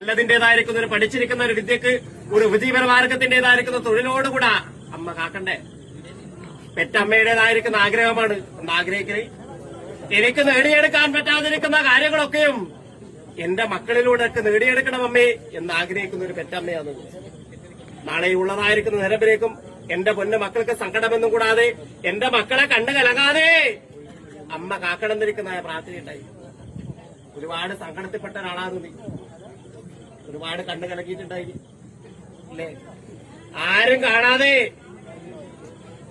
നല്ലതിന്റേതായിരിക്കുന്ന ഒരു പഠിച്ചിരിക്കുന്ന ഒരു വിദ്യക്ക് ഒരു ഉപജീവനമാർഗത്തിന്റേതായിരിക്കുന്ന തൊഴിലോടുകൂടാ അമ്മ കാക്കണ്ടേ. പെറ്റമ്മയുടേതായിരിക്കുന്ന ആഗ്രഹമാണ് ഒന്ന് ആഗ്രഹിക്കണേ. എനിക്ക് നേടിയെടുക്കാൻ പറ്റാതിരിക്കുന്ന കാര്യങ്ങളൊക്കെയും എന്റെ മക്കളിലൂടെ ഒക്കെ നേടിയെടുക്കണം അമ്മേ എന്ന് ആഗ്രഹിക്കുന്ന ഒരു പെറ്റമ്മയാണ്. നാളെയുള്ളതായിരിക്കുന്ന നിരമ്പിലേക്കും എന്റെ പൊന്നു മക്കൾക്ക് സങ്കടമെന്നും കൂടാതെ എന്റെ മക്കളെ കണ്ടു കലങ്ങാതെ അമ്മ കാക്കണമെന്നിരിക്കുന്ന പ്രാർത്ഥനയുണ്ടായി. ഒരുപാട് സങ്കടത്തിൽപ്പെട്ട ഒരാളാണ് നീ. ഒരുപാട് കണ്ണു കലക്കിയിട്ടുണ്ടായി അല്ലേ? ആരും കാണാതെ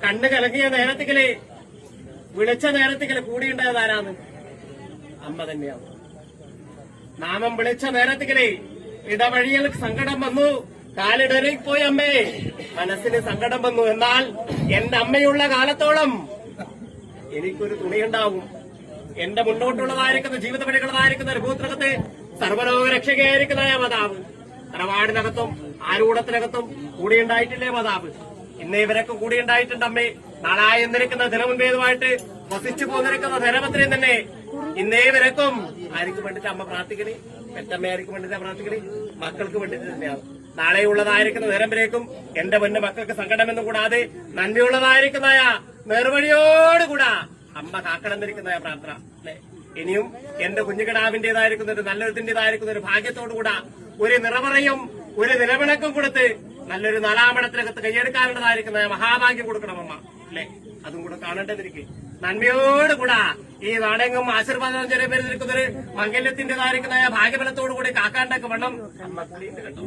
കണ്ണു കലക്കിയ നേരത്തിക്കല് വിളിച്ച നേരത്തിക്കല് കൂടിയുണ്ടായത് ആരാണ്? അമ്മ തന്നെയാണ്. നാമം വിളിച്ച നേരത്തിക്കല് ഇടവഴിയിൽ സങ്കടം വന്നു, കാലിടറിൽ പോയി അമ്മേ, മനസ്സിന് സങ്കടം വന്നു. എന്നാൽ എന്റെ അമ്മയുള്ള കാലത്തോളം എനിക്കൊരു തുണിയുണ്ടാവും. എന്റെ മുന്നോട്ടുള്ളതായിരിക്കുന്ന ജീവിത വഴികളായിരിക്കുന്ന ഒരു ഭൂത്രകത്തെ സർവ്വലോക രക്ഷകയായിരിക്കുന്ന മാതാവ് തറവാടിനകത്തും ആരൂഢത്തിനകത്തും കൂടിയുണ്ടായിട്ടില്ലേ മാതാവ്? ഇന്നേ ഇവരൊക്കെ കൂടിയുണ്ടായിട്ടുണ്ട് അമ്മേ. നാളായി എന്നിരിക്കുന്ന ദിനമുൻപേതുമായിട്ട് വസിച്ചു പോന്നിരിക്കുന്ന ധനപത്രിയും തന്നെ ഇന്നേ ഇവരൊക്കും ആർക്കും വേണ്ടിട്ട് അമ്മ പ്രാർത്ഥിക്കണേ. പെറ്റമ്മയായിരിക്കും വേണ്ടിട്ട് പ്രാർത്ഥിക്കണേ. മക്കൾക്ക് വേണ്ടിട്ട് തന്നെയാണ്. നാളെയുള്ളതായിരിക്കുന്ന നേരമ്പരേക്കും എന്റെ പൊന്നു മക്കൾക്ക് സങ്കടമെന്നും കൂടാതെ നന്ദിയുള്ളതായിരിക്കുന്ന നേർവഴിയോടുകൂടാ അമ്മ കാക്കണമെന്നിരിക്കുന്ന പ്രാർത്ഥന അല്ലെ. ഇനിയും എന്റെ കുഞ്ഞുകിടാവിന്റേതായിരിക്കുന്ന ഒരു നല്ലൊരുത്തിന്റേതായിരിക്കുന്ന ഒരു ഭാഗ്യത്തോടുകൂടാ ഒരു നിറവറയും ഒരു നിലവിളക്കും കൊടുത്ത് നല്ലൊരു നാലാമണത്തിനകത്ത് കൈയെടുക്കാനുള്ളതായിരിക്കുന്ന മഹാഭാഗ്യം കൊടുക്കണം അമ്മ അല്ലെ. അതും കൂടെ കാണേണ്ടതിരിക്കും. നന്മയോടുകൂടാ ഈ നാടെങ്ങും ആശീർവാദം ചെറിയ പേര് നിൽക്കുന്നൊരു മംഗല്യത്തിന്റേതായിരിക്കുന്ന ഭാഗ്യബലത്തോടുകൂടി കാക്കാണ്ടൊക്കെ വണ്ണം അമ്മ കൂടിയുണ്ട് കേട്ടോ.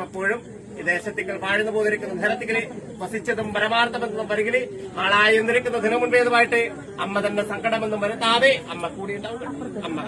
എപ്പോഴും ഈ ദേശത്തിക്കൽ വാഴ്ന്നു പോയിരിക്കുന്ന ധനത്തിക്കല് വസിച്ചതും പരമാർത്ഥമെന്നും പരികില് നാളായി നിന്നിരിക്കുന്ന ദിനമുൻപേതുമായിട്ട് അമ്മ തന്നെ സങ്കടമെന്നും വരുത്താതെ അമ്മ കൂടിയുണ്ടാവും അമ്മ.